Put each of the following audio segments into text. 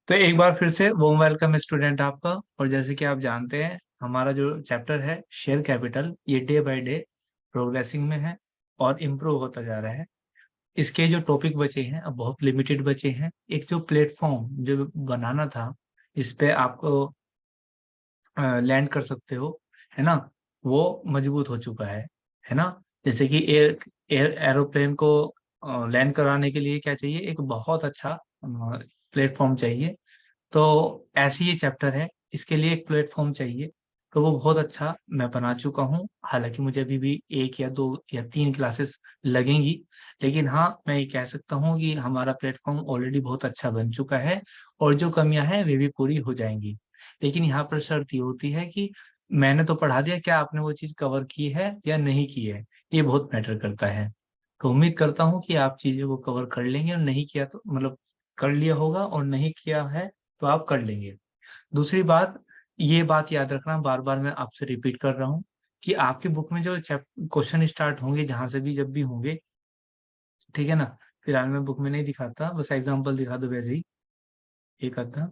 तो एक बार फिर से वोम वेलकम स्टूडेंट आपका। और जैसे कि आप जानते हैं हमारा जो चैप्टर है शेयर कैपिटल, ये डे बाय डे प्रोग्रेसिंग में है और इम्प्रूव होता जा रहा है। इसके जो टॉपिक बचे हैं अब बहुत लिमिटेड बचे हैं। एक जो प्लेटफॉर्म जो बनाना था जिस पे आपको लैंड कर सकते हो, है ना, वो मजबूत हो चुका है ना। जैसे कि एरोप्लेन को लैंड कराने के लिए क्या चाहिए, एक बहुत अच्छा प्लेटफॉर्म चाहिए। तो ऐसे ही चैप्टर है, इसके लिए एक प्लेटफॉर्म चाहिए। तो वो बहुत अच्छा मैं बना चुका हूँ। हालांकि मुझे अभी भी एक या दो या तीन क्लासेस लगेंगी, लेकिन हाँ मैं ये कह सकता हूँ कि हमारा प्लेटफॉर्म ऑलरेडी बहुत अच्छा बन चुका है और जो कमियां हैं वे भी पूरी हो जाएंगी। लेकिन यहाँ पर शर्त ये होती है कि मैंने तो पढ़ा दिया, क्या आपने वो चीज़ कवर की है या नहीं की है, ये बहुत मैटर करता है। तो उम्मीद करता हूँ कि आप चीज़ों को कवर कर लेंगे, और नहीं किया तो मतलब कर लिया होगा, और नहीं किया है तो आप कर लेंगे। दूसरी बात, ये बात याद रखना, बार बार मैं आपसे रिपीट कर रहा हूँ कि आपकी बुक में जो क्वेश्चन स्टार्ट होंगे जहां से भी जब भी होंगे, ठीक है ना। फिलहाल मैं बुक में नहीं दिखाता, बस एग्जांपल दिखा दो वैसे ही एक आधा।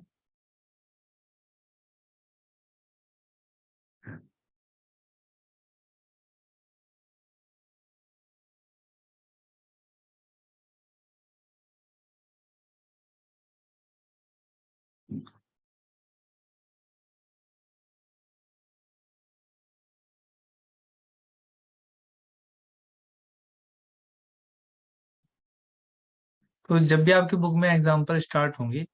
तो जब भी आपकी बुक में एग्जाम्पल स्टार्ट होंगे,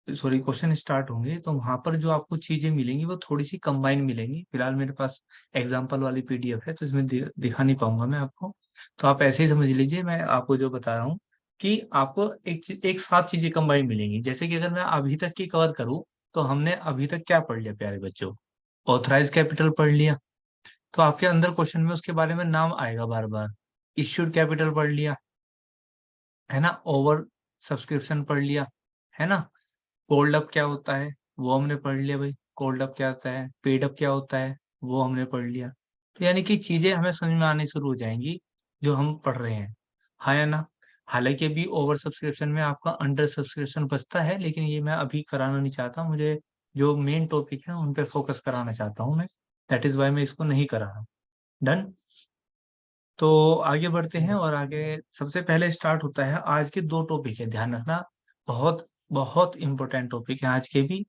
सॉरी क्वेश्चन स्टार्ट होंगे, तो वहां पर जो आपको चीजें मिलेंगी वो थोड़ी सी कंबाइन मिलेंगी। फिलहाल मेरे पास एग्जाम्पल वाली पीडीएफ है, तो इसमें दिखा नहीं पाऊंगा मैं आपको। तो आप ऐसे ही समझ लीजिए, मैं आपको जो बता रहा हूँ कि आपको एक साथ चीजें कंबाइन मिलेंगी। जैसे कि अगर मैं अभी तक की कवर करूँ, तो हमने अभी तक क्या पढ़ लिया प्यारे बच्चों? ऑथराइज कैपिटल पढ़ लिया, तो आपके अंदर क्वेश्चन में उसके बारे में नाम आएगा बार बार। इश्यूड कैपिटल पढ़ लिया, है ना। ओवर सब्सक्रिप्शन पढ़ लिया, है ना। कोल्ड अप क्या होता है वो हमने पढ़ लिया भाई। कोल्ड अप क्या होता है, पेड अप क्या होता है वो हमने पढ़ लिया। तो यानी कि चीजें हमें समझ में आनी शुरू हो जाएंगी जो हम पढ़ रहे हैं, हाँ या ना। हालांकि अभी ओवर सब्सक्रिप्शन में आपका अंडर सब्सक्रिप्शन बचता है, लेकिन ये मैं अभी कराना नहीं चाहता। मुझे जो मेन टॉपिक है उन पे फोकस कराना चाहता हूँ मैं। दैट इज वाई मैं इसको नहीं करा रहा। डन। तो आगे बढ़ते हैं, और आगे सबसे पहले स्टार्ट होता है आज के दो टॉपिक है, ध्यान रखना। बहुत बहुत इंपॉर्टेंट टॉपिक है आज के भी।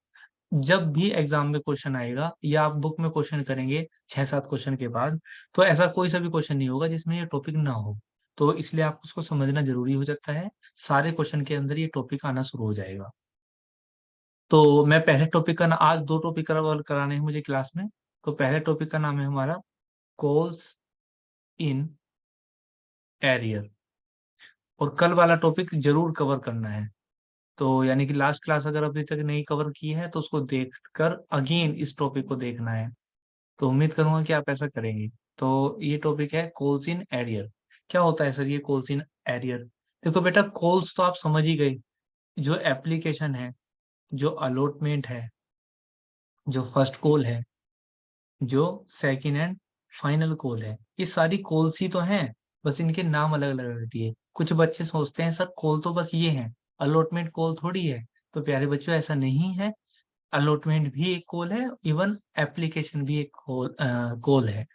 जब भी एग्जाम में क्वेश्चन आएगा या आप बुक में क्वेश्चन करेंगे 6-7 क्वेश्चन के बाद, तो ऐसा कोई सा भी क्वेश्चन नहीं होगा जिसमें ये टॉपिक ना हो। तो इसलिए आपको उसको समझना जरूरी हो जाता है। सारे क्वेश्चन के अंदर ये टॉपिक आना शुरू हो जाएगा। तो मैं पहले टॉपिक का ना, आज दो टॉपिक कवर कराने हैं मुझे क्लास में। तो पहले टॉपिक का नाम है हमारा कॉल्स इन एरियर, और कल वाला टॉपिक जरूर कवर करना है। तो यानी कि लास्ट क्लास अगर अभी तक नहीं कवर की है तो उसको देखकर अगेन इस टॉपिक को देखना है। तो उम्मीद करूंगा कि आप ऐसा करेंगे। तो ये टॉपिक है कॉल्स इन एरियर। क्या होता है सर ये कॉल्स इन एरियर? देखो बेटा, कॉल्स तो आप समझ ही गए, जो एप्लीकेशन है, जो अलॉटमेंट है, जो फर्स्ट कॉल है, जो सेकंड एंड फाइनल कॉल है, ये सारी कॉल्स ही तो हैं। बस इनके नाम अलग अलग रहती है। कुछ बच्चे सोचते हैं सर कॉल तो बस ये है, अलॉटमेंट कॉल थोड़ी है। तो प्यारे बच्चों ऐसा नहीं है। अलॉटमेंट भी एक कॉल है, इवन एप्लीकेशन भी एक कॉल है।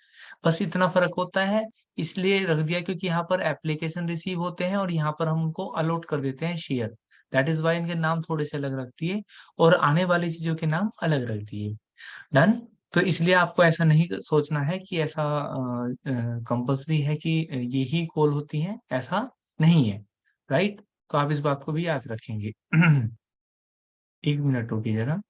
बस इतना फर्क होता है, इसलिए रख दिया क्योंकि यहाँ पर एप्लीकेशन रिसीव होते हैं और यहाँ पर हम उनको अलॉट कर देते हैं शेयर। दैट इज वाई इनके नाम थोड़े से अलग रखती है, और आने वाली चीजों के नाम अलग रखती है। डन। तो इसलिए आपको ऐसा नहीं सोचना है कि ऐसा कंपल्सरी है कि यही कॉल होती है, ऐसा नहीं है। राइट। तो आप इस बात को भी याद रखेंगे। एक मिनट रुकिए जरा।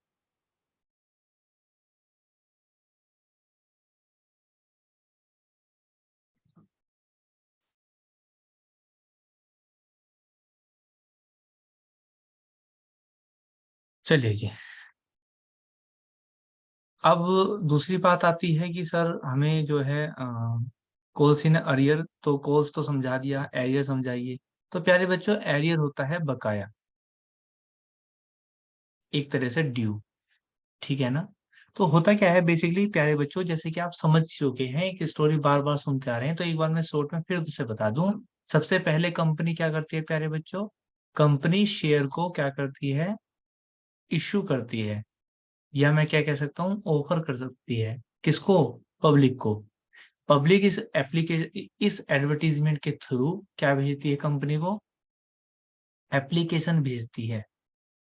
चलिए जी। अब दूसरी बात आती है कि सर हमें जो है कॉल्स इन अरियर, तो कॉल्स तो समझा दिया, एरियर समझाइए। तो प्यारे बच्चों, एरियर होता है बकाया, एक तरह से ड्यू, ठीक है ना। तो होता क्या है बेसिकली प्यारे बच्चों, जैसे कि आप समझ चुके हैं, एक स्टोरी बार बार सुनते आ रहे हैं, तो एक बार मैं शॉर्ट में फिर से बता दूं। सबसे पहले कंपनी क्या करती है प्यारे बच्चों? कंपनी शेयर को क्या करती है? इश्यू करती है, या मैं क्या कह सकता हूँ, ऑफर कर सकती है। किसको? पब्लिक को। पब्लिक इस एडवर्टीजमेंट के थ्रू क्या भेजती है कंपनी को? एप्लीकेशन भेजती है।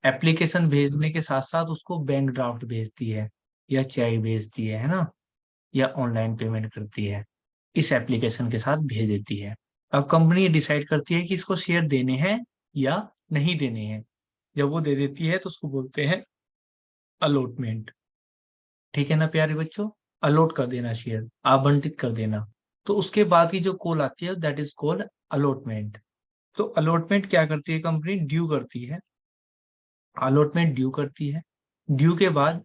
एप्लीकेशन भेजने के साथ साथ उसको बैंक ड्राफ्ट भेजती है, या चेक भेजती है ना, या ऑनलाइन पेमेंट करती है, इस एप्लीकेशन के साथ भेज देती है। अब कंपनी डिसाइड करती है कि इसको शेयर देने हैं या नहीं देने हैं। जब वो दे देती है तो उसको बोलते हैं अलॉटमेंट। ठीक है ना प्यारे बच्चों? अलॉट कर देना, शेयर आवंटित कर देना। तो उसके बाद की जो कॉल आती है दैट इज कॉल्ड अलॉटमेंट। तो अलॉटमेंट क्या करती है कंपनी? ड्यू करती है। अलॉटमेंट ड्यू करती है। ड्यू के बाद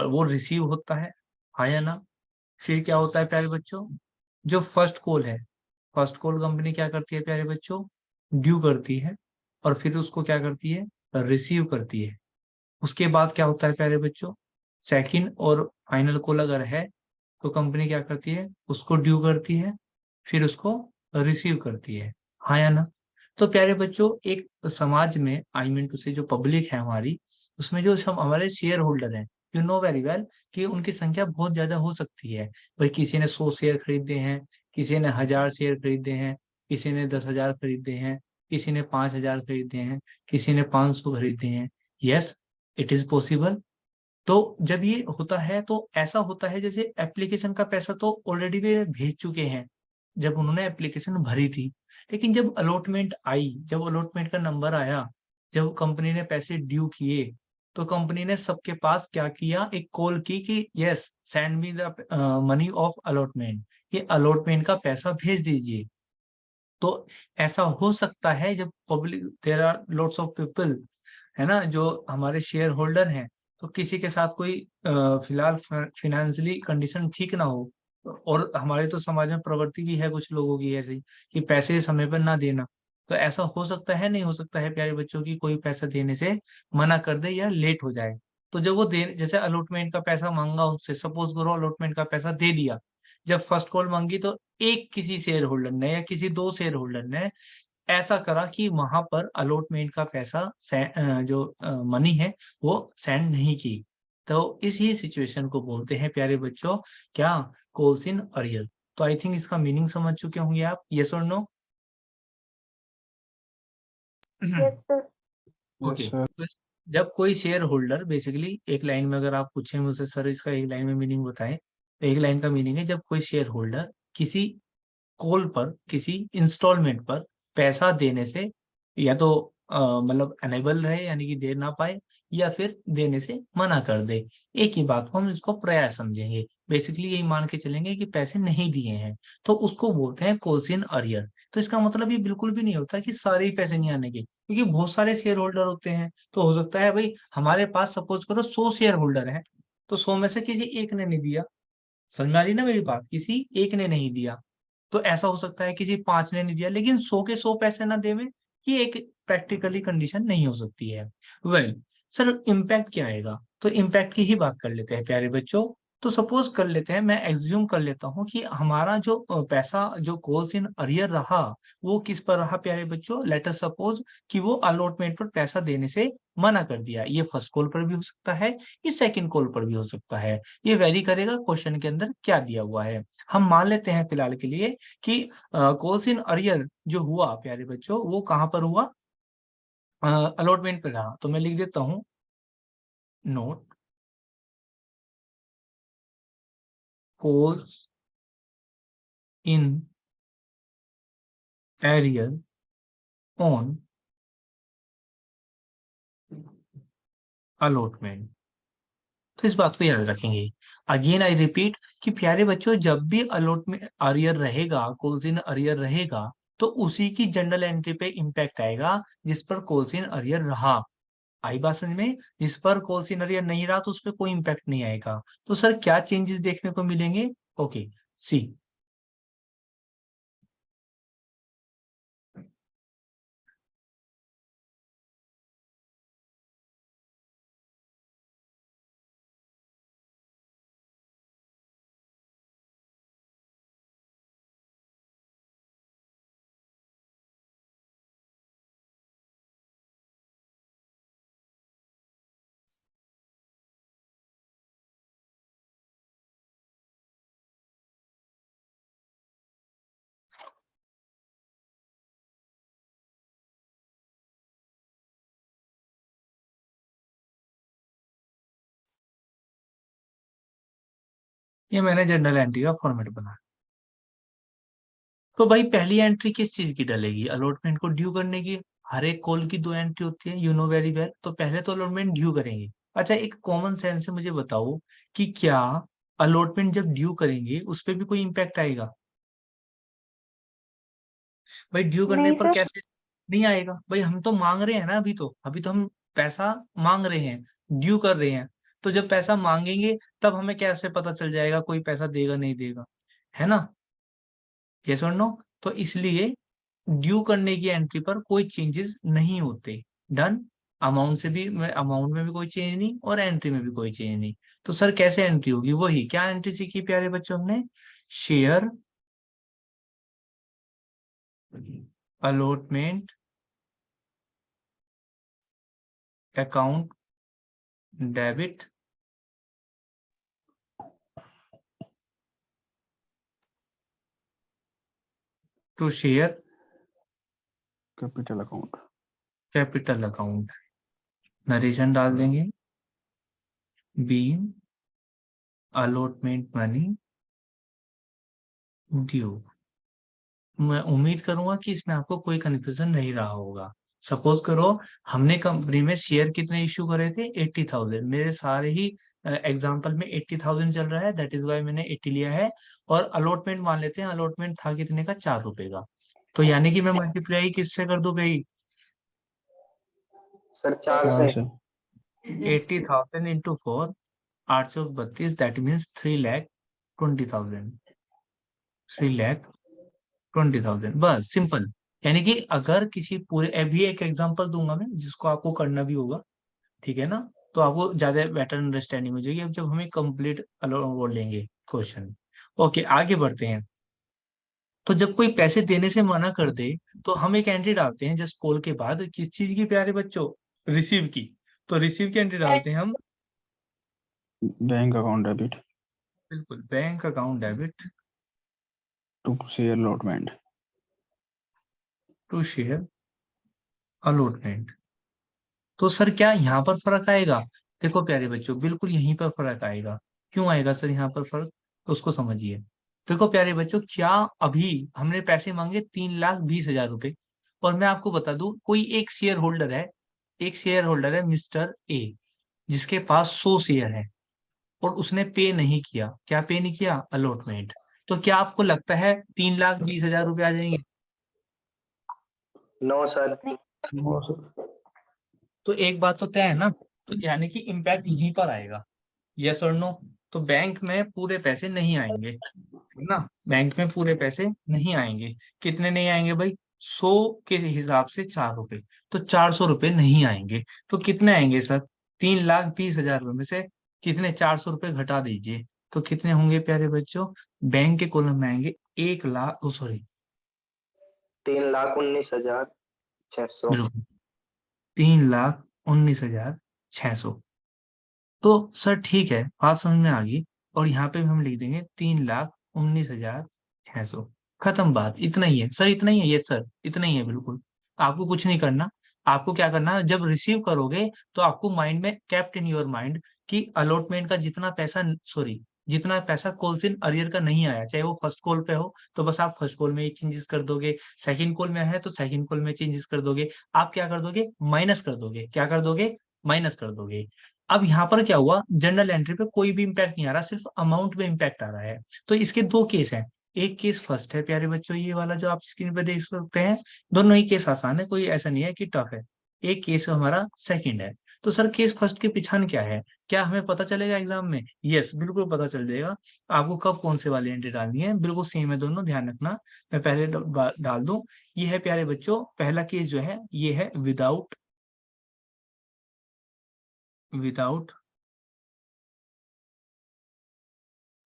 वो रिसीव होता है, हाँ या ना? फिर क्या होता है प्यारे बच्चों? जो फर्स्ट कॉल है, फर्स्ट कॉल कंपनी क्या करती है प्यारे बच्चों? ड्यू करती है, और फिर उसको क्या करती है? रिसीव करती है। उसके बाद क्या होता है प्यारे बच्चों? सेकंड और फाइनल कॉल अगर है तो कंपनी क्या करती है? उसको ड्यू करती है, फिर उसको रिसीव करती है, हाँ या ना? तो प्यारे बच्चों, एक समाज में, आई मीन टू से, जो पब्लिक है हमारी, उसमें जो सब हमारे शेयर होल्डर हैं, यू नो वेरी वेल कि उनकी संख्या बहुत ज्यादा हो सकती है। भाई किसी ने 100 शेयर खरीदे हैं, किसी ने 1000 शेयर खरीदे हैं, किसी ने 10,000 खरीदे हैं, किसी ने 5,000 खरीदे हैं, किसी ने 500 खरीदे हैं। Yes, it is possible. तो जब ये होता है तो ऐसा होता है जैसे एप्लीकेशन का पैसा तो ऑलरेडी वे भेज चुके हैं जब उन्होंने एप्लीकेशन भरी थी। लेकिन जब अलॉटमेंट आई, जब अलॉटमेंट का नंबर आया, जब कंपनी ने पैसे ड्यू किए, तो कंपनी ने सबके पास क्या किया? एक कॉल की कि yes, send me the money of allotment, ये अलॉटमेंट का पैसा भेज दीजिए। तो ऐसा हो सकता है जब public, there are lots of people, है ना, जो हमारे शेयर होल्डर हैं, तो किसी के साथ कोई फिलहाल फिनेंशियली कंडीशन ठीक ना हो, और हमारे तो समाज में प्रवृत्ति भी है कुछ लोगों की ऐसी, कि पैसे समय पर ना देना। तो ऐसा हो सकता है, नहीं हो सकता है प्यारे बच्चों की, कोई पैसा देने से मना कर दे या लेट हो जाए। तो जब वो दे, जैसे अलॉटमेंट का पैसा मांगा उससे, सपोज करो अलॉटमेंट का पैसा दे दिया, जब फर्स्ट कॉल मांगी तो एक किसी शेयर होल्डर ने या किसी दो शेयर होल्डर ने ऐसा करा कि वहां पर अलॉटमेंट का पैसा जो मनी है वो सेंड नहीं की। तो इसी सिचुएशन को बोलते हैं प्यारे बच्चों, क्या? Calls in arrear. तो आई थिंक इसका मीनिंग समझ चुके होंगे आप, यस और नो? Yes sir. ओके। जब कोई शेयर होल्डर, बेसिकली एक लाइन में अगर आप पूछे मुझसे सर इसका एक लाइन में मीनिंग बताएं, तो एक लाइन का मीनिंग है, जब कोई शेयर होल्डर किसी कॉल पर, किसी इंस्टॉलमेंट पर पैसा देने से, या तो मतलब अनेबल रहे यानी कि दे ना पाए, या फिर देने से मना कर दे। एक ही बात को हम इसको प्रयास समझेंगे, बेसिकली यही मान के चलेंगे कि पैसे नहीं दिए हैं, तो उसको बोलते हैं कॉल्स इन अरियर। तो इसका मतलब ये बिल्कुल भी नहीं होता कि सारे ही पैसे नहीं आने के, क्योंकि बहुत सारे शेयर होल्डर होते हैं। तो हो सकता है भाई हमारे पास सपोज करो 100 शेयर होल्डर है, तो 100 में से किसी एक ने नहीं दिया। समझ में आ रही ना मेरी बात? किसी एक ने नहीं दिया। तो ऐसा हो सकता है किसी 5 ने नहीं दिया, लेकिन 100 के 100 पैसे ना देवे, ये एक प्रैक्टिकली कंडीशन नहीं हो सकती है। वेल, सर इम्पैक्ट क्या आएगा? तो इम्पैक्ट की ही बात कर लेते हैं प्यारे बच्चों। तो सपोज कर लेते हैं, मैं एज्यूम कर लेता हूँ कि हमारा जो पैसा, जो कॉल्स इन अरियर रहा, वो किस पर रहा प्यारे बच्चों? लेटर सपोज कि वो अलॉटमेंट पर पैसा देने से मना कर दिया। ये फर्स्ट कॉल पर भी हो सकता है, ये सेकंड कॉल पर भी हो सकता है। ये वेरी करेगा क्वेश्चन के अंदर क्या दिया हुआ है। हम मान लेते हैं फिलहाल के लिए कि कॉल्स इन अरियर जो हुआ प्यारे बच्चों, वो कहाँ पर हुआ? अलॉटमेंट पे रहा। तो मैं लिख देता हूँ, note, calls in arrear on allotment. तो इस बात को याद रखेंगे। अगेन आई रिपीट कि प्यारे बच्चों, जब भी अलॉटमेंट अरियर रहेगा, कॉल्स इन अरियर रहेगा, तो उसी की जनरल एंट्री पे इंपैक्ट आएगा जिस पर कॉल्स इन अरियर रहा। आई बात समझ में? जिस पर कॉल सिनरिया नहीं रहा तो उस पर कोई इंपैक्ट नहीं आएगा। तो सर क्या चेंजेस देखने को मिलेंगे? ओके, सी। ये मैंने जनरल एंट्री का फॉर्मेट बना। तो भाई पहली एंट्री किस चीज की डलेगी? अलॉटमेंट को ड्यू करने की। हर एक कॉल की दो एंट्री होती है, यू नो वेरी वेल। तो पहले तो अलॉटमेंट ड्यू करेंगे। अच्छा, एक कॉमन सेंस से मुझे बताओ कि क्या अलॉटमेंट जब ड्यू करेंगे उस पर भी कोई इम्पैक्ट आएगा? भाई ड्यू करने नहीं पर सर। कैसे नहीं आएगा? भाई हम तो मांग रहे हैं ना, अभी तो हम पैसा मांग रहे हैं, ड्यू कर रहे हैं। तो जब पैसा मांगेंगे तब हमें कैसे पता चल जाएगा कोई पैसा देगा नहीं देगा? है ना? यस और नो? तो इसलिए ड्यू करने की एंट्री पर कोई चेंजेस नहीं होते। डन। अमाउंट में भी कोई चेंज नहीं और एंट्री में भी कोई चेंज नहीं। तो सर कैसे एंट्री होगी? वही क्या एंट्री सीखी प्यारे बच्चों हमने? Share allotment account debit to share capital account. Capital account. Narration डाल देंगे। Being allotment money due. मैं उम्मीद करूंगा कि इसमें आपको कोई कंफ्यूजन नहीं रहा होगा। सपोज करो हमने कंपनी में शेयर कितने इश्यू करे थे? 80,000। मेरे सारे ही एग्जांपल में 80,000 चल रहा है, दैट इज वाई मैंने 80 लिया है। और अलॉटमेंट मान लेते हैं, अलॉटमेंट था कितने का? 4 रुपए का। तो यानी कि मैं मल्टीप्लाई किससे कर दूं भाई? सर 4 चार से। से 80,000 इंटू 4, 832, दैट मीन्स 3,20,000। 3,20,000, बस सिंपल। यानी कि अगर किसी पूरे, अभी एक एग्जांपल दूंगा मैं जिसको आपको करना भी होगा, ठीक है ना? तो आपको ज्यादा बेटर अंडरस्टैंडिंग हो जाएगी अब जब हमें कंप्लीट वो लेंगे क्वेश्चन। ओके, आगे बढ़ते हैं। तो जब कोई पैसे देने से मना कर दे तो हम एक एंट्री डालते हैं जस्ट कॉल के बाद, किस चीज की प्यारे बच्चों? रिसीव की। तो रिसीव की एंट्री डालते हैं हम। बैंक अकाउंट डेबिट बिल्कुल, bank account debit to share allotment. To share allotment. तो सर क्या यहाँ पर फर्क आएगा? देखो प्यारे बच्चों, बिल्कुल यहीं पर फर्क आएगा। क्यों आएगा सर यहाँ पर फर्क? तो उसको समझिए। देखो प्यारे बच्चों, क्या अभी हमने पैसे मांगे 3,20,000 रुपए, और मैं आपको बता दूं कोई एक शेयर होल्डर है, मिस्टर ए, जिसके पास 100 शेयर है, और उसने पे नहीं किया। क्या पे नहीं किया? अलॉटमेंट। तो क्या आपको लगता है 3,20,000 रुपए आ जाएंगे? No sir. तो एक बात तो तय है ना। तो यानी कि इम्पैक्ट यहीं पर आएगा। यस और नो? तो बैंक में पूरे पैसे नहीं आएंगे, है ना? बैंक में पूरे पैसे नहीं आएंगे। कितने नहीं आएंगे भाई? 100 के हिसाब से 4 रुपए। तो 400 रुपए नहीं आएंगे। तो कितने आएंगे सर? 3,20,000 रुपए में से कितने 400 रुपए घटा दीजिए, तो कितने होंगे प्यारे बच्चों? बैंक के कॉलम में आएंगे 1,00,000, सॉरी 3,19,600। बिल्कुल 3,19,600। तो सर ठीक है, बात समझ में आ गई। और यहाँ पे भी हम लिख देंगे 3,19,600। खत्म बात, इतना ही है सर, इतना ही है। ये सर इतना ही है, बिल्कुल। आपको कुछ नहीं करना। आपको क्या करना है, जब रिसीव करोगे तो आपको माइंड में, कैप्ट इन योर माइंड, कि अलॉटमेंट का जितना पैसा कॉल्स इन अरियर का नहीं आया, चाहे वो फर्स्ट कॉल पे हो तो बस आप फर्स्ट कॉल में ही चेंजेस कर दोगे, सेकंड कॉल में है तो सेकंड कॉल में चेंजेस कर दोगे। आप क्या कर दोगे? माइनस कर दोगे। क्या कर दोगे? माइनस कर दोगे। अब यहाँ पर क्या हुआ, जनरल एंट्री पे कोई भी इंपैक्ट नहीं आ रहा, सिर्फ अमाउंट में इंपैक्ट आ रहा है। तो इसके दो केस हैं। एक केस फर्स्ट है प्यारे बच्चों, ये वाला जो आप स्क्रीन पे देख सकते हैं। दोनों ही केस आसान है, कोई ऐसा नहीं है कि टफ है। एक केस हमारा सेकंड है। तो सर केस फर्स्ट की पहचान क्या है? क्या हमें पता चलेगा एग्जाम में? यस, बिल्कुल पता चल जाएगा। आपको कब कौन से वाली एंट्री डालनी है, बिल्कुल सेम है दोनों, ध्यान रखना। मैं पहले डाल दूं। ये है प्यारे बच्चों, पहला केस जो है ये है without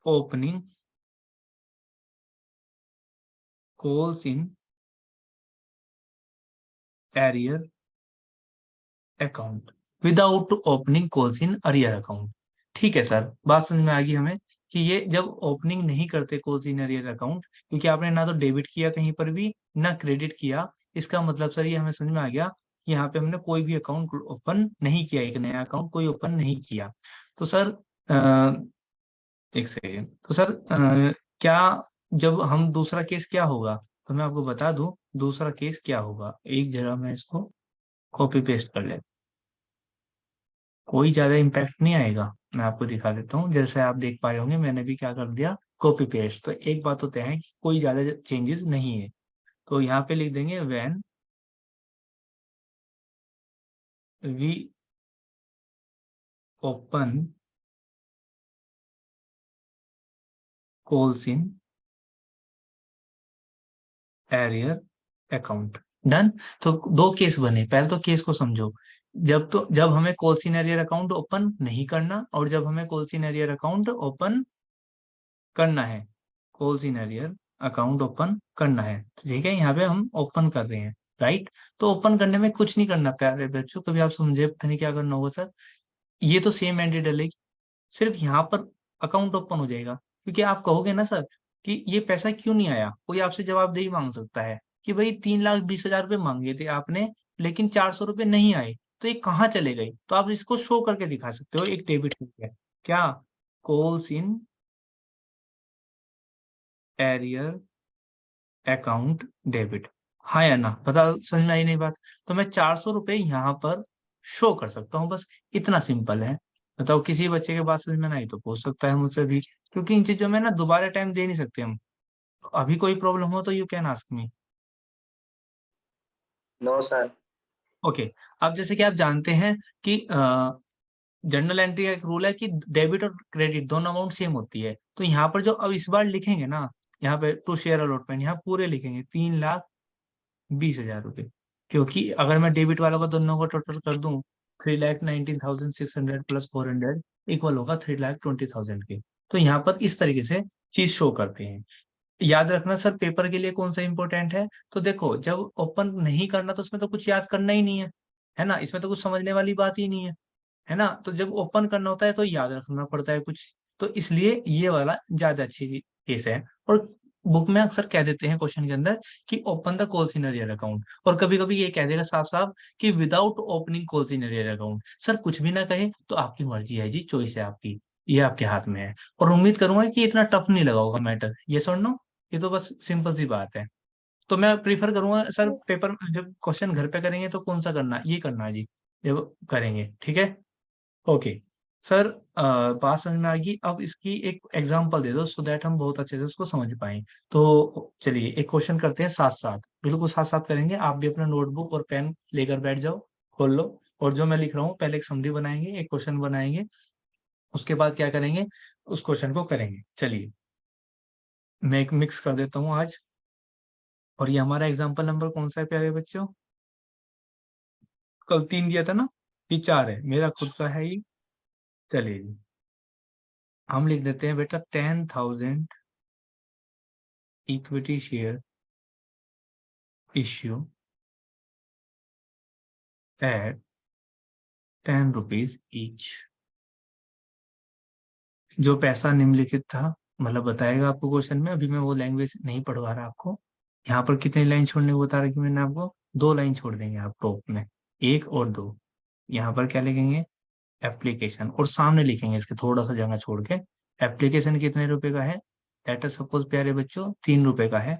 opening calls in arrear account, without opening calls in arrear account. ठीक है सर, बात समझ में आ गई हमें कि ये जब ओपनिंग नहीं करते कॉल्स इन अरियर अकाउंट, क्योंकि आपने ना तो डेबिट किया कहीं पर भी ना क्रेडिट किया, इसका मतलब सर ये हमें समझ में आ गया कि यहाँ पे हमने कोई भी अकाउंट ओपन नहीं किया, एक नया अकाउंट कोई ओपन नहीं किया। तो सर एक सेकेंड। तो सर क्या जब हम दूसरा केस क्या होगा, तो मैं आपको बता दूं दूसरा केस क्या होगा। एक जगह मैं इसको कॉपी पेस्ट कर ले, कोई ज्यादा इम्पैक्ट नहीं आएगा। मैं आपको दिखा देता हूँ, जैसे आप देख पाए होंगे मैंने भी क्या कर दिया, कॉपी पेस्ट। तो एक बात तो तय है कि कोई ज्यादा चेंजेस नहीं है। तो यहाँ पे लिख देंगे when we open calls in arrear account. Done. तो दो केस बने, पहले तो केस को समझो। जब हमें कोल्सिन एरियर अकाउंट ओपन नहीं करना, और जब हमें कोल्सिन एरियर अकाउंट ओपन करना है, कोल्सिन एरियर अकाउंट ओपन करना है, तो ठीक है, यहाँ पे हम ओपन कर रहे हैं, राइट। तो ओपन करने में कुछ नहीं करना प्यारे बच्चों, कभी आप समझे पता नहीं क्या करना होगा सर। ये तो सेम एंट्री डलेगी, सिर्फ यहाँ पर अकाउंट ओपन हो जाएगा। क्योंकि आप कहोगे ना सर कि ये पैसा क्यों नहीं आया, कोई आपसे जवाबदेही मांग सकता है कि भाई 3,20,000 रुपये मांगे थे आपने, लेकिन 400 रुपये नहीं आए, तो ये कहाँ चले गए। तो आप इसको शो करके दिखा सकते हो, एक डेबिट है क्या, calls in arrear account debit. हाँ या ना, पता समझ में आई नहीं बात। तो मैं 400 रुपये यहाँ पर शो कर सकता हूँ, बस इतना सिंपल है। बताओ, किसी बच्चे के बात समझ में नहीं तो पूछ सकता है मुझसे भी, क्योंकि इन चीजों में ना दोबारा टाइम दे नहीं सकते हम। अभी कोई प्रॉब्लम हो तो you can ask me. No sir. Okay. अब जैसे कि आप जानते हैं कि जनरल एंट्री का एक रूल है कि डेबिट और क्रेडिट दोनों अमाउंट सेम होती है। तो यहाँ पर जो अब इस बार लिखेंगे ना, यहाँ पे टू शेयर अलॉटमेंट, यहाँ पूरे लिखेंगे 3,20,000 रुपये। क्योंकि अगर मैं डेबिट वालों का दोनों को टोटल कर दूं, 3,19,600 प्लस 400 इक्वल होगा 3,20,000 के। तो यहाँ पर इस तरीके से चीज शो करते हैं। याद रखना सर, पेपर के लिए कौन सा इंपॉर्टेंट है। तो देखो, जब ओपन नहीं करना तो उसमें तो कुछ याद करना ही नहीं है ना, इसमें तो कुछ समझने वाली बात ही नहीं है ना। तो जब ओपन करना होता है तो याद रखना पड़ता है कुछ। तो इसलिए ये वाला ज्यादा अच्छी केस है। और बुक में अक्सर कह देते हैं क्वेश्चन के अंदर कि open the calls in arrear account, और कभी कभी ये कह देगा साफ साफ कि without opening calls in arrear account. Sir कुछ भी ना कहे तो आपकी मर्जी है जी, चॉइस है आपकी, ये आपके हाथ में है। और उम्मीद करूंगा कि इतना टफ नहीं लगा होगा मैटर, ये सुन नो, ये तो बस सिंपल सी बात है। तो मैं प्रीफर करूंगा सर, पेपर जब क्वेश्चन घर पे करेंगे तो कौन सा करना, ये करना है जी, ये करेंगे, ठीक है। ओके सर, बात समझ में आ गई। अब इसकी एक एग्जांपल दे दो, सो दैट हम बहुत अच्छे से उसको समझ पाए। तो चलिए एक क्वेश्चन करते हैं साथ साथ, बिल्कुल साथ साथ करेंगे। आप भी अपना नोटबुक और पेन लेकर बैठ जाओ, खोल लो। और जो मैं लिख रहा हूँ, पहले एक समरी बनाएंगे, एक क्वेश्चन बनाएंगे, उसके बाद क्या करेंगे, उस क्वेश्चन को करेंगे। चलिए मैं एक मिक्स कर देता हूँ आज। और ये हमारा एग्जाम्पल नंबर कौन सा है प्यारे बच्चों, कल 3 दिया था ना, ये 4 है, मेरा खुद का है ये। चलिए जी, हम लिख देते हैं बेटा 10,000 equity share issue at 10 rupees each. जो पैसा निम्नलिखित था, मतलब बताएगा आपको क्वेश्चन में, अभी मैं वो लैंग्वेज नहीं पढ़वा रहा आपको। यहाँ पर कितनी लाइन छोड़ने को बता रहा कि मैंने आपको, 2 लाइन छोड़ देंगे आप टॉप में, 1 और 2। यहाँ पर क्या लिखेंगे, एप्लीकेशन, और सामने लिखेंगे इसके थोड़ा सा जगह छोड़ के, एप्लीकेशन कितने रुपए का है, लेट अस सपोज प्यारे बच्चों 3 रुपए का है।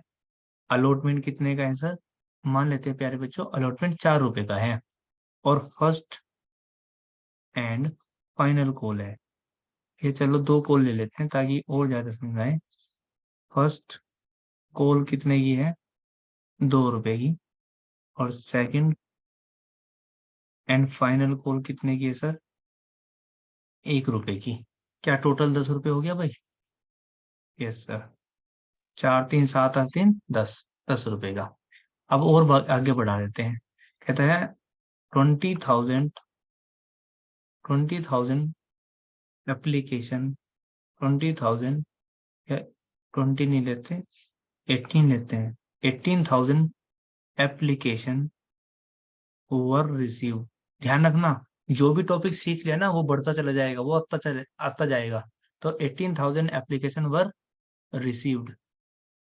अलॉटमेंट कितने का है सर, मान लेते हैं प्यारे बच्चों अलॉटमेंट 4 रुपए का है। और फर्स्ट एंड फाइनल कॉल है, ये चलो 2 कॉल ले लेते हैं ताकि और ज्यादा समझ आए। फर्स्ट कॉल कितने की है, 2 रुपए की। और सेकंड एंड फाइनल कॉल कितने की है सर, 1 रुपए की। क्या टोटल 10 रुपए हो गया भाई, यस सर। 4 3 7 8 3 10, 10 रुपए का। अब और आगे बढ़ा देते हैं, कहता है 20,000 एप्लीकेशन, 20,000 या 20 नहीं लेते, 18 लेते हैं, 18,000 एप्लीकेशन वर रिसीव। ध्यान रखना, जो भी टॉपिक सीख लिया ना वो बढ़ता चला जाएगा, वो आता जाएगा। तो 18,000 एप्लीकेशन वर रिसीव्ड।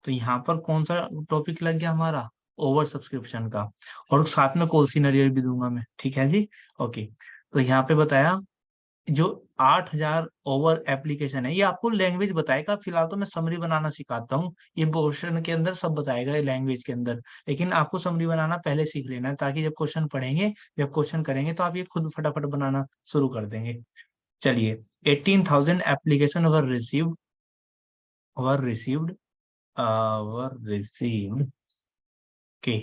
तो यहाँ पर कौन सा टॉपिक लग गया हमारा, ओवर सब्सक्रिप्शन का। और साथ में कॉल सिनेरियो भी दूंगा मैं, ठीक है जी। ओके, तो यहाँ पे बताया जो 8,000 ओवर एप्लीकेशन है, ये आपको लैंग्वेज बताएगा। फिलहाल तो मैं समरी बनाना सिखाता हूँ, ये पोर्शन के अंदर सब बताएगा ये लैंग्वेज के अंदर, लेकिन आपको समरी बनाना पहले सीख लेना है, ताकि जब क्वेश्चन पढ़ेंगे, जब क्वेश्चन करेंगे तो आप ये खुद फटाफट बनाना शुरू कर देंगे। चलिए, 18,000 एप्लीकेशन वर रिसीव्ड के।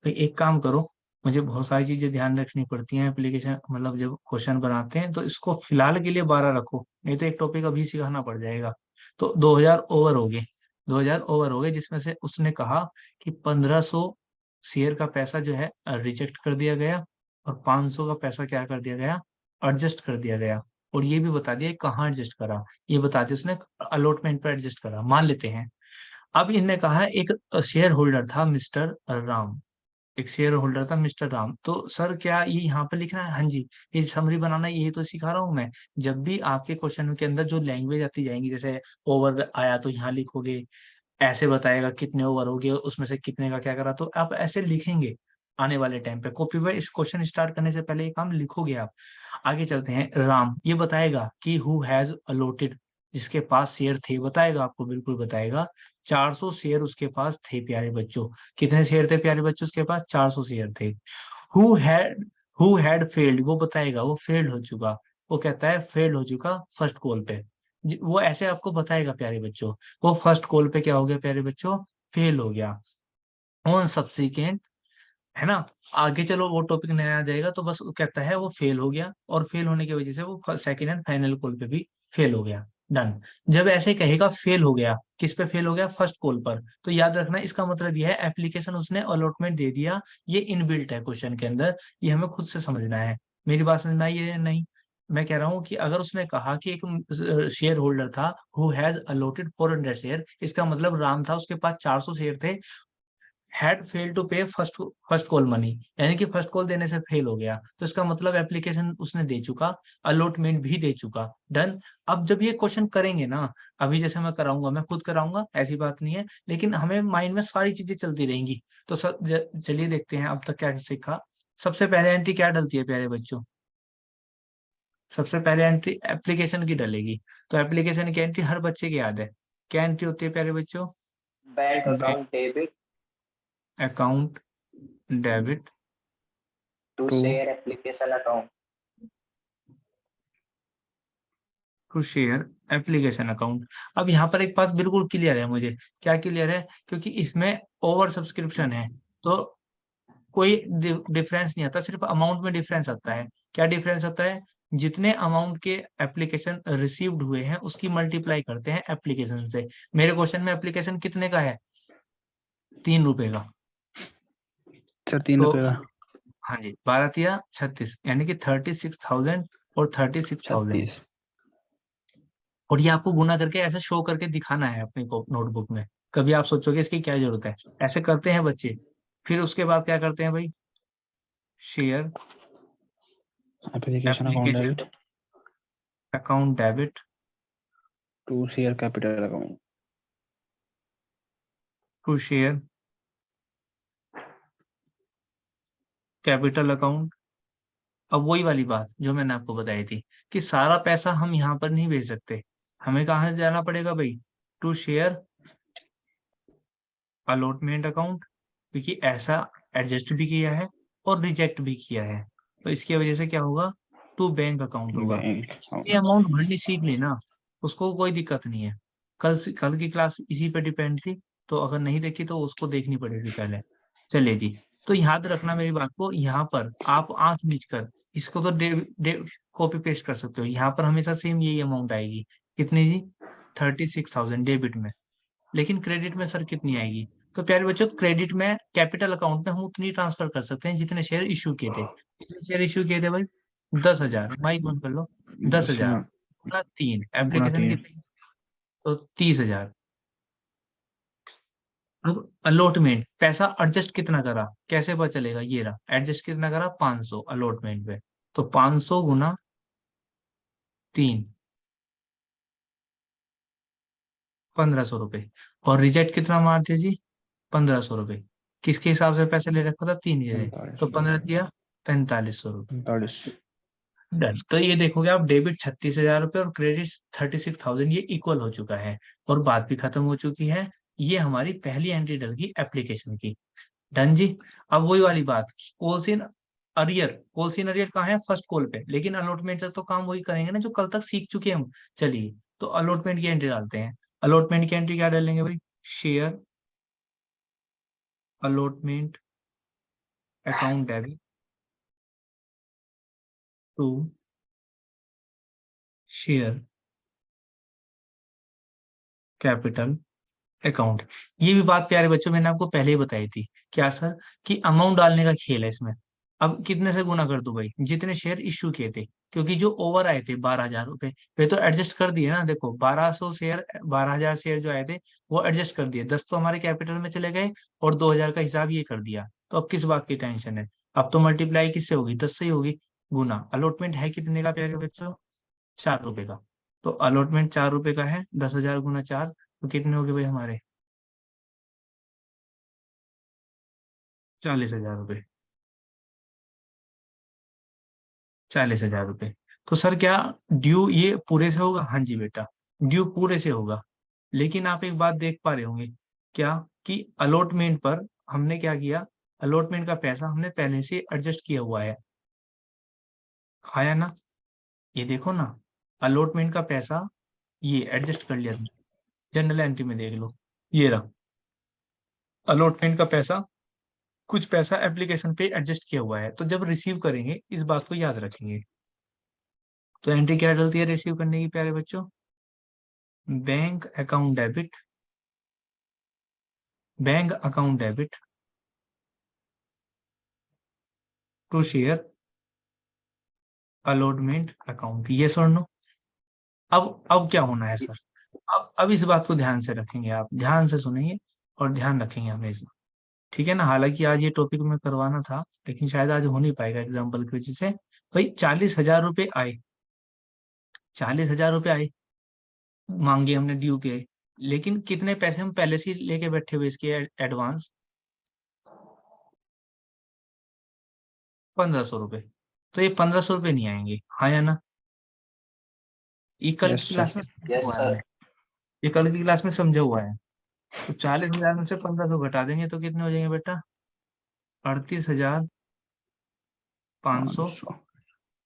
तो एक काम करो, मुझे बहुत सारी चीजें ध्यान रखनी पड़ती हैं एप्लीकेशन, मतलब जब क्वेश्चन बनाते हैं, तो इसको फिलहाल के लिए 12 रखो, नहीं तो एक टॉपिक अभी सिखाना पड़ जाएगा। तो 2,000 ओवर हो गए, 2,000 ओवर हो गए, जिसमें से उसने कहा कि 1,500 शेयर का पैसा जो है रिजेक्ट कर दिया गया, और 500 का पैसा क्या कर दिया गया, एडजस्ट कर दिया गया। और ये भी बता दिया कहाँ एडजस्ट करा, ये बता दिया उसने अलॉटमेंट पर एडजस्ट करा, मान लेते हैं। अब इनने कहा एक शेयर होल्डर था मिस्टर राम, एक शेयर होल्डर था मिस्टर राम। तो सर क्या ये यहाँ पे लिखना है? हाँ जी, ये समरी बनाना यही तो सिखा रहा हूँ मैं। जब भी आपके क्वेश्चन के अंदर जो लैंग्वेज आती जाएंगी, जैसे ओवर आया तो यहाँ लिखोगे, ऐसे बताएगा कितने ओवर हो गए, उसमें से कितने का क्या करा, तो आप ऐसे लिखेंगे आने वाले टाइम पे कॉपी पे। इस क्वेश्चन स्टार्ट करने से पहले ये काम लिखोगे आप। आगे चलते हैं, राम ये बताएगा कि हु हैज अलॉटेड, जिसके पास शेयर थे, बताएगा आपको, बिल्कुल बताएगा। 400 शेयर उसके पास थे प्यारे बच्चों। कितने शेयर थे प्यारे बच्चों उसके पास? 400 शेयर थे। Who had who had failed, वो बताएगा वो फेल्ड हो चुका, वो कहता है फेल्ड हो चुका फर्स्ट कॉल पे। वो ऐसे आपको बताएगा प्यारे बच्चों, वो फर्स्ट कॉल पे क्या हो गया प्यारे बच्चों, फेल हो गया। ऑन सब्सिक्वेंट, है ना, आगे चलो वो टॉपिक नया आ जाएगा, तो बस वो कहता है वो फेल हो गया, और फेल होने की वजह से वो सेकंड एंड फाइनल कॉल पे भी फेल हो गया। डन। जब ऐसे कहेगा फेल हो गया, किस पे फेल हो गया? फर्स्ट कॉल पर। तो याद रखना इसका मतलब यह है एप्लीकेशन उसने अलॉटमेंट दे दिया, ये इनबिल्ट है क्वेश्चन के अंदर, ये हमें खुद से समझना है। मेरी बात समझ में आई है? नहीं, मैं कह रहा हूँ कि अगर उसने कहा कि एक शेयर होल्डर था हु हैज अलॉटेड 400 शेयर, इसका मतलब राम था, उसके पास 400 शेयर थे, हैड फेल टू पे फर्स्ट कॉल मनी, यानी कि फर्स्ट कॉल देने से फेल हो गया, तो इसका मतलब एप्लीकेशन उसने दे चुका, अलॉटमेंट भी दे चुका। डन। अब जब ये क्वेश्चन करेंगे ना, अभी जैसे मैं कराऊंगा, मैं खुद कराऊंगा, ऐसी बात नहीं है, लेकिन हमें माइंड में सारी चीजें चलती रहेंगी। तो चलिए देखते हैं अब तक क्या सीखा। सबसे पहले एंट्री क्या डलती है प्यारे बच्चों? सबसे पहले एंट्री एप्लीकेशन की डलेगी। तो एप्लीकेशन की एंट्री हर बच्चे की याद है, क्या एंट्री होती है प्यारे बच्चों? Bank bank account debit account debit to to share application account. To share application account. अब यहाँ पर एक बात बिल्कुल क्लियर है मुझे, क्या क्लियर है? क्योंकि इसमें ओवर सब्सक्रिप्शन है, तो कोई डिफरेंस नहीं आता, सिर्फ अमाउंट में डिफरेंस आता है। क्या डिफरेंस आता है? जितने अमाउंट के एप्लीकेशन रिसीव्ड हुए हैं उसकी मल्टीप्लाई करते हैं एप्लीकेशन से। मेरे क्वेश्चन में एप्लीकेशन कितने का है? 3 रुपए का। सर 3 रुपए तो का हाँ जी, 12×3 = 36, यानी कि 36,000 और 36,000। 36। और ये आपको गुना करके ऐसे शो करके दिखाना है अपनी नोटबुक में। कभी आप सोचोगे इसकी क्या जरूरत है, ऐसे करते हैं बच्चे। फिर उसके बाद क्या करते हैं भाई? Share application account application debit account debit to share capital account. To share capital account. अब वही वाली बात जो मैंने आपको बताई थी, कि सारा पैसा हम यहाँ पर नहीं भेज सकते, हमें कहाँ जाना पड़ेगा भाई? टू शेयर अलॉटमेंट अकाउंट, क्योंकि ऐसा एडजस्ट भी किया है और रिजेक्ट भी किया है, तो इसकी वजह से क्या होगा? टू बैंक अकाउंट होगा। बैंक ये अकाउंट। अमाउंट भरनी सीख ली ना, उसको कोई दिक्कत नहीं है। कल की क्लास इसी पे डिपेंड थी, तो अगर नहीं देखी तो उसको देखनी पड़ेगी पहले। चलिए जी, तो याद रखना मेरी बात को, यहाँ पर आप आंख मीच कर इसको तो कॉपी पेस्ट कर सकते हो, यहाँ पर हमेशा सेम यही अमाउंट आएगी। कितनी जी? 36,000 डेबिट में। लेकिन क्रेडिट में सर कितनी आएगी? तो प्यारे बच्चों, क्रेडिट में कैपिटल अकाउंट में हम उतनी ट्रांसफर कर सकते हैं जितने शेयर इश्यू किए थे। कितने शेयर इश्यू किए थे भाई? 10,000। माइक बंद कर लो। 10,000 10 गुणा 3, गुणा एप्लीकेशन 3। कितनी? तो 30,000। अब अलॉटमेंट पैसा एडजस्ट कितना करा, कैसे पता चलेगा? ये रहा एडजस्ट कितना करा, 500 अलॉटमेंट पे। तो 500 गुना 3, 1,500 रुपए। और रिजेक्ट कितना मार दिया जी? 1,500 रुपए। किसके हिसाब से पैसे ले रखा था? 3 जगह। 45। तो 15 दिया 4,500 रुपए। 45। डन। तो ये देखोगे आप, डेबिट 36,000 रुपये और क्रेडिट 36,000, ये इक्वल हो चुका है और बात भी खत्म हो चुकी है। ये हमारी पहली एंट्री डल गई एप्लीकेशन की। डन जी। अब वही वाली बात, कॉल्स इन अरियर कहाँ है? फर्स्ट कॉल पे, लेकिन अलॉटमेंट तक तो काम वही करेंगे ना जो कल तक सीख चुके हैं हम। चलिए, तो अलॉटमेंट की एंट्री डालते हैं। अलॉटमेंट की एंट्री क्या डालेंगे भाई? Share allotment account debit to share capital account. ये भी बात प्यारे बच्चों मैंने आपको पहले ही बताई थी। क्या सर? कि अमाउंट डालने का खेल है इसमें। अब कितने से गुना कर दूं भाई? जितने शेयर इश्यू किए थे, क्योंकि जो ओवर आए थे 12,000 रुपए, वे तो एडजस्ट कर दिए ना। देखो 1200 शेयर, 12,000 शेयर जो आए थे वो एडजस्ट कर दिए। 10 तो हमारे कैपिटल में चले गए और 2,000 का हिसाब ये कर दिया। तो अब किस बात की टेंशन है? अब तो मल्टीप्लाई किससे होगी? 10 से ही होगी। गुना अलॉटमेंट है कितने का प्यारे बच्चों? 4 रुपए का। तो अलॉटमेंट 4 रुपए का है, 10,000 गुना 4, तो कितने हो गए भाई हमारे? 40,000 रुपये। 40,000 रुपये। तो सर क्या ड्यू ये पूरे से होगा? हाँ जी बेटा, ड्यू पूरे से होगा। लेकिन आप एक बात देख पा रहे होंगे, क्या? कि अलॉटमेंट पर हमने क्या किया? अलॉटमेंट का पैसा हमने पहले से एडजस्ट किया हुआ है। हाँ या ना? ये देखो ना, अलॉटमेंट का पैसा ये एडजस्ट कर लिया। जनरल एंट्री में देख लो, ये रहा अलॉटमेंट का पैसा। कुछ पैसा एप्लीकेशन पे एडजस्ट किया हुआ है, तो जब रिसीव करेंगे इस बात को याद रखेंगे। तो एंट्री क्या डलती है रिसीव करने की प्यारे बच्चों? Bank account debit, bank account debit to share allotment account. Yes और नो? अब क्या होना है सर? अब इस बात को ध्यान से रखेंगे, आप ध्यान से सुनेंगे और ध्यान रखेंगे हमेशा। ठीक है ना? हालांकि आज ये टॉपिक में करवाना था, लेकिन शायद आज हो नहीं पाएगा एग्जाम्पल की वजह से। भाई 40,000 रुपये आए, 40,000 रुपये आए, मांगे हमने ड्यू के। लेकिन कितने पैसे हम पहले से ही लेके बैठे हुए इसके एडवांस? 1,500 रुपये। तो ये 1,500 रुपये नहीं आएंगे, हाँ या ना? ये कल यस की क्लास सर। में समझा यस हुआ है सर। हमने। ये कल की क्लास में समझा हुआ है। तो 40,000 में से 1,500 घटा देंगे तो कितने हो जाएंगे बेटा? 38,500 500।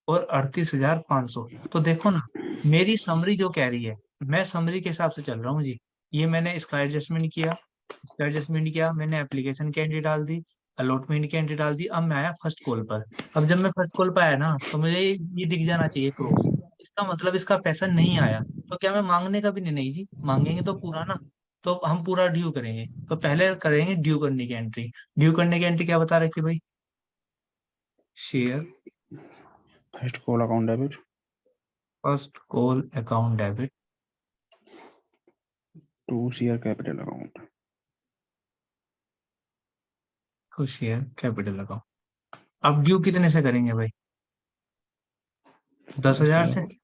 और 38,500। तो देखो ना, मेरी समरी जो कह रही है, मैं समरी के हिसाब से चल रहा हूँ जी। ये मैंने इसका एडजस्टमेंट किया, इसका एडजस्टमेंट किया, मैंने एप्लीकेशन की एंट्री डाल दी, अलॉटमेंट की एंट्री डाल दी। अब मैं आया फर्स्ट कॉल पर। अब जब मैं फर्स्ट कॉल पर आया ना, तो मुझे ये दिख जाना चाहिए क्रॉस। इसका मतलब इसका पैसा नहीं आया। तो क्या मैं मांगने का भी नहीं? नहीं जी, मांगेंगे तो पूरा ना। तो हम पूरा ड्यू करेंगे। तो पहले करेंगे ड्यू करने की एंट्री। ड्यू करने की एंट्री क्या बता रखी भाई? Share first call account debit first call account debit to share capital account. To share capital account. अब ड्यू कितने से करेंगे भाई? 10,000 से। 10,000।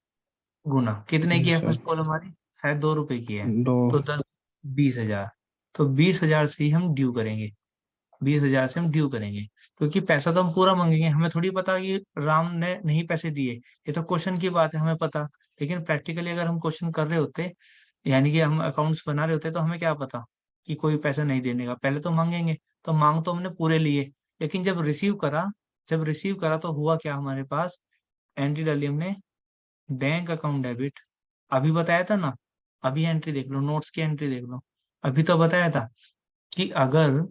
गुना कितने की यस है सर। फर्स्ट कॉल हमारी? शायद 2 रुपए की है। दो। तो 10, 20,000। तो 20,000 से ही हम ड्यू करेंगे। 20,000 से हम ड्यू करेंगे, क्योंकि पैसा तो हम पूरा मांगेंगे। हमें थोड़ी पता कि राम ने नहीं पैसे दिए, ये तो क्वेश्चन की बात है, हमें पता। लेकिन प्रैक्टिकली अगर हम क्वेश्चन कर रहे होते, यानी कि हम अकाउंट्स बना रहे होते, तो हमें क्या पता कि कोई पैसा नहीं देने का? पहले तो मांगेंगे। तो मांग तो हमने पूरे लिए, लेकिन जब रिसीव करा तो हुआ क्या हमारे पास? एंट्री डाली हमने बैंक अकाउंट डेबिट। अभी बताया था ना, अभी एंट्री देख लो, नोट्स की एंट्री देख लो। अभी तो बताया था कि अगर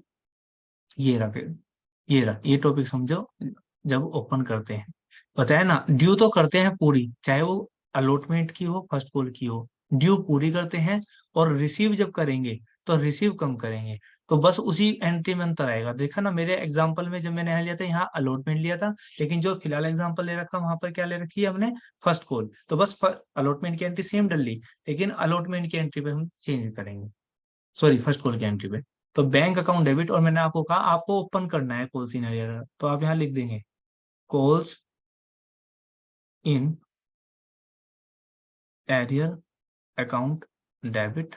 ये रहा, फिर ये रहा, ये टॉपिक समझो। जब ओपन करते हैं, बताया ना, ड्यू तो करते हैं पूरी, चाहे वो अलॉटमेंट की हो, फर्स्ट कॉल की हो, ड्यू पूरी करते हैं। और रिसीव जब करेंगे तो रिसीव कम करेंगे। तो बस उसी एंट्री में अंतर आएगा। देखा ना, मेरे एग्जांपल में जब मैंने यहाँ लिया था, यहाँ अलॉटमेंट लिया था, लेकिन जो फिलहाल एग्जांपल ले रखा वहां पर क्या ले रखी है हमने? First call. तो बस अलॉटमेंट की एंट्री सेम डल ली, लेकिन अलॉटमेंट की एंट्री पे हम चेंज करेंगे, सॉरी फर्स्ट कॉल की एंट्री पे। तो बैंक अकाउंट डेबिट, और मैंने आपको कहा आपको ओपन करना है कॉल्स इन एरियर, तो आप यहाँ लिख देंगे calls in arrear account debit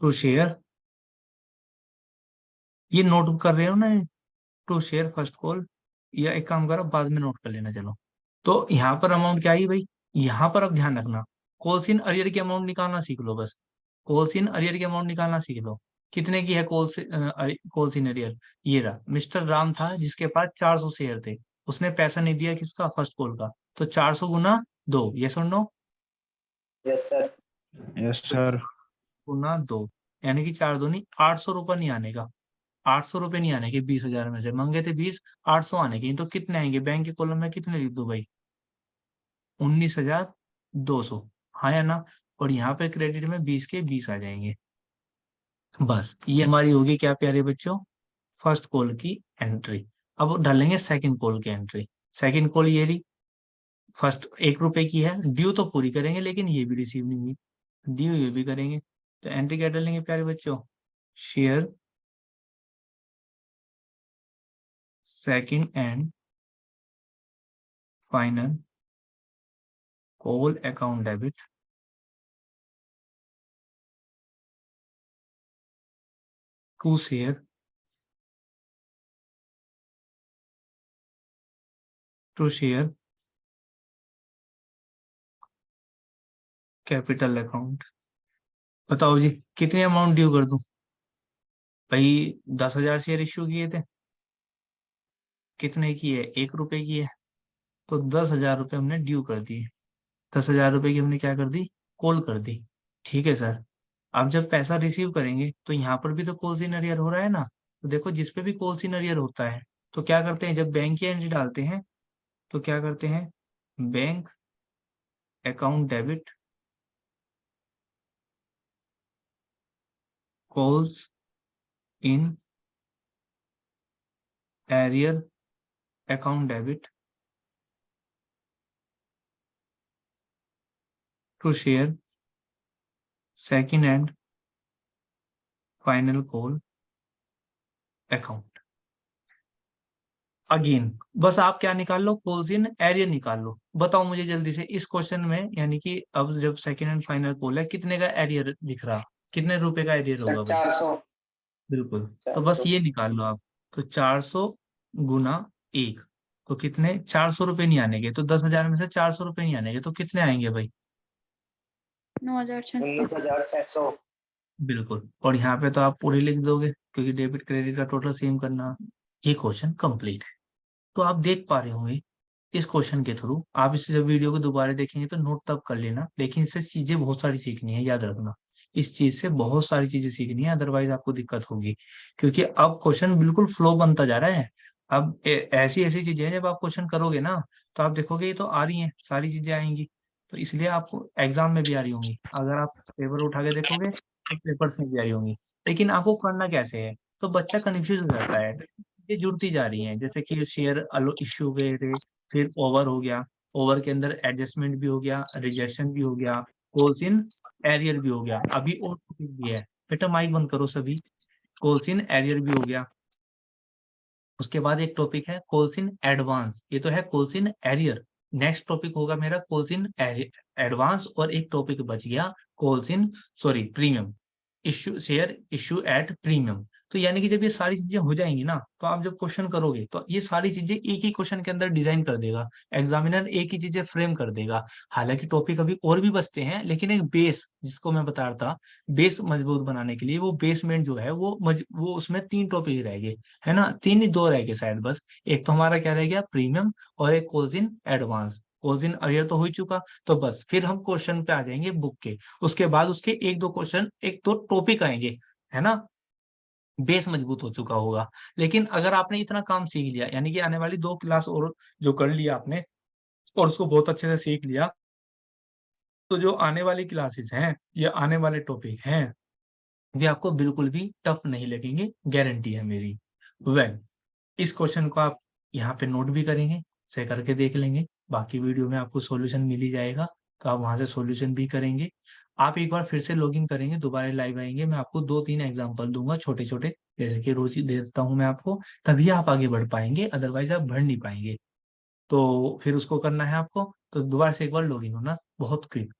to share. ये नोट कर रहे हो ना? टू शेयर फर्स्ट कॉल, या एक काम करो बाद में नोट कर लेना। चलो, तो यहाँ पर अमाउंट क्या आई भाई, यहाँ पर अब ध्यान रखना, कॉल्स इन अरियर की अमाउंट निकालना सीख लो बस। कॉल्स इन अरियर की अमाउंट निकालना सीख लो। कितने की है कॉल्स इन अरियर? ये रहा, मिस्टर राम था जिसके पास 400 शेयर थे, उसने पैसा नहीं दिया किसका, फर्स्ट कॉल का, तो 400 गुना 2, ये सुन लो, यस सर। Yes sir. गुना 2, यानी कि 4 दूनी 800 रुपये नहीं आने का, 800 रुपये नहीं आने के, 20,000 में से मांगे थे 20, 800 आने के, तो कितने आएंगे बैंक के कॉलम में, कितने लिख दो भाई, 19,200, हाँ या ना। और यहाँ पे क्रेडिट में 20 के 20 आ जाएंगे। बस ये हमारी होगी क्या प्यारे बच्चों, फर्स्ट कॉल की एंट्री। अब डालेंगे सेकंड कॉल की एंट्री। सेकंड कॉल ये रही, फर्स्ट 1 रुपए की है, ड्यू तो पूरी करेंगे लेकिन ये भी रिसीव नहीं हुई, ड्यू ये भी करेंगे। तो एंट्री क्या डालेंगे प्यारे बच्चों, share second and final call account debit to share capital account. बताओ जी कितनी अमाउंट ड्यू कर दूं भाई, 10,000 शेयर इश्यू किए थे, कितने की है, 1 रुपए की है, तो 10,000 रुपये हमने ड्यू कर दिए, 10,000 रुपये की हमने क्या कर दी, कॉल कर दी। ठीक है सर, अब जब पैसा रिसीव करेंगे तो यहाँ पर भी तो कॉल्स इन अरियर हो रहा है ना, तो देखो जिस पे भी कॉल्स इन अरियर होता है तो क्या करते हैं, जब बैंक की एंट्री डालते हैं तो क्या करते हैं, bank account debit calls in arrear account debit to share second and final call account. Again बस आप क्या निकाल लो, कॉल्स इन एरियर निकाल लो। बताओ मुझे जल्दी से इस क्वेश्चन में, यानी कि अब जब सेकंड एंड फाइनल कॉल है, कितने का एरियर दिख रहा, कितने रुपए का एरियर सर होगा भाई, 400। बिल्कुल, तो बस 400। ये निकाल लो आप। तो 400 गुना 1, तो कितने, 400 रुपये नहीं आने के, तो 10,000 में से 400 रुपये नहीं आने के, तो कितने आएंगे भाई, 9,600। 19,600। बिल्कुल। और यहाँ पे तो आप पूरे लिख दोगे क्योंकि डेबिट क्रेडिट का टोटल सेम करना। ये क्वेश्चन कंप्लीट है। तो आप देख पा रहे होंगे इस क्वेश्चन के थ्रू, आप इस जब वीडियो को दोबारा देखेंगे तो नोट तब कर लेना, लेकिन इससे चीजें बहुत सारी सीखनी है, याद रखना, इस चीज से बहुत सारी चीजें सीखनी है, अदरवाइज आपको दिक्कत होगी। क्योंकि अब क्वेश्चन बिल्कुल फ्लो बनता जा रहा है। अब ऐसी ऐसी चीजें हैं, जब आप क्वेश्चन करोगे ना तो आप देखोगे ये तो आ रही हैं, सारी चीजें आएंगी, तो इसलिए आपको एग्जाम में भी आ रही होंगी। अगर आप पेपर उठा के देखोगे तो पेपर्स में भी आई होंगी, लेकिन आपको करना कैसे है, तो बच्चा कंफ्यूज हो जाता है, ये जुड़ती जा रही हैं, जैसे कि शेयर इश्यू गए थे, फिर ओवर हो गया, ओवर के अंदर एडजस्टमेंट भी हो गया, रिजेक्शन भी हो गया, कॉल्स इन एरियर भी हो गया, अभी और टॉपिक भी है, बेटा माइक बंद करो सभी, कॉल्स इन एरियर भी हो गया। उसके बाद एक टॉपिक है कॉल्स इन एडवांस, ये तो है calls in arrear. Next topic होगा मेरा कॉल्स इन एडवांस, और एक टॉपिक बच गया calls in sorry premium, issue share issue at premium. तो यानी कि जब ये सारी चीजें हो जाएंगी ना, तो आप जब क्वेश्चन करोगे तो ये सारी चीजें एक ही क्वेश्चन के अंदर डिजाइन कर देगा एग्जामिनर, एक ही चीजें फ्रेम कर देगा। हालांकि टॉपिक अभी और भी बचते हैं, लेकिन एक बेस जिसको मैं बता रहा था, बेस मजबूत बनाने के लिए वो बेसमेंट जो है वो उसमें 3 टॉपिक रह गए, है ना, 3 ही 2 रह गए शायद बस। एक तो हमारा क्या रह गया, प्रीमियम, और एक calls in advance. Calls in arrear तो हो ही चुका, तो बस फिर हम क्वेश्चन पे आ जाएंगे बुक के। उसके बाद उसके 1-2 क्वेश्चन, 1-2 टॉपिक आएंगे, है ना, बेस मजबूत हो चुका होगा। लेकिन अगर आपने इतना काम सीख लिया, यानी कि आने वाली 2 क्लास और जो कर लिया आपने और उसको बहुत अच्छे से सीख लिया, तो जो आने वाली क्लासेस हैं या आने वाले टॉपिक हैं वे आपको बिल्कुल भी टफ नहीं लगेंगे, गारंटी है मेरी। वेल, इस क्वेश्चन को आप यहाँ पे नोट भी करेंगे, से करके देख लेंगे, बाकी वीडियो में आपको सॉल्यूशन मिल ही जाएगा, तो आप वहां से सॉल्यूशन भी करेंगे। आप एक बार फिर से लॉगिन करेंगे, दोबारा लाइव आएंगे, मैं आपको 2-3 एग्जांपल दूंगा छोटे छोटे, जैसे कि रोज ही देता हूँ मैं आपको, तभी आप आगे बढ़ पाएंगे, अदरवाइज आप बढ़ नहीं पाएंगे। तो फिर उसको करना है आपको, तो दोबारा से एक बार लॉगिन होना बहुत क्विक।